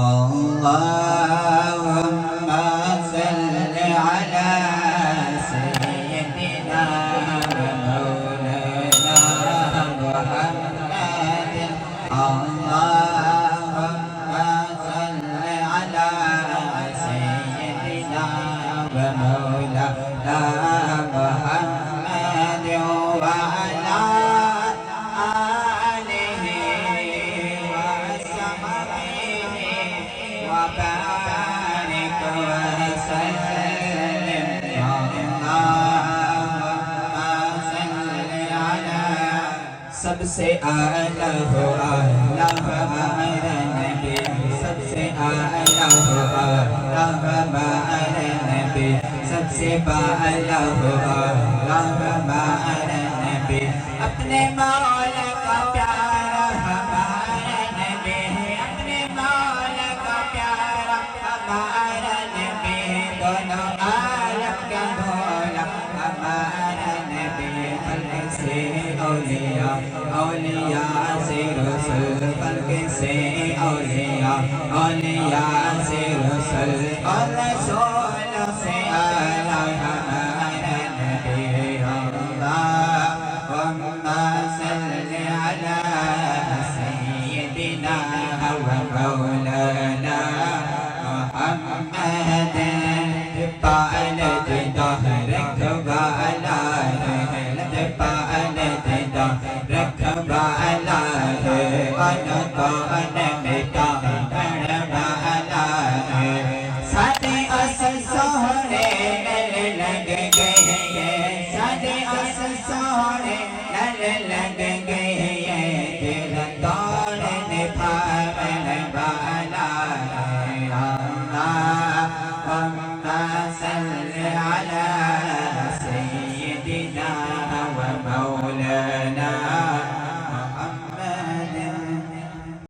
اللهم صل على سيدنا ومولانا محمد. اللهم صل على سيدنا ومولانا محمد وعلى آله وصحبه وبارك وسلم. اللهم صل على सबसे आला हो आला हमारा नबी, सबसे आला हो आला हमारा नबी, सबसे बाला हो आला हमारा नबी। अपने मौला का प्यारा हमारा नबी, अपने मौला का प्यारा हमारा नबी, दोनों आलम का मौला हमारा नबी। फल्क से औलिया, औलिया से रसूल, फल्क से औलिया, औलिया से रसूल, और रसूल से आला हमारा नबी। अल्लाहुम्म सल्लि अला सय्यदिना व मौलाना मुहम्मद। पालत रखवाला है, पालत रखवाला है, कौन कौन मिटा वाला है। सादे असल सोहरे नल लग गए, सादे असल सोहरे नल लग गए, दिल तोड़ने पावन वाला है। अल्लाहुम्म सल्लि अला सय्यदिना व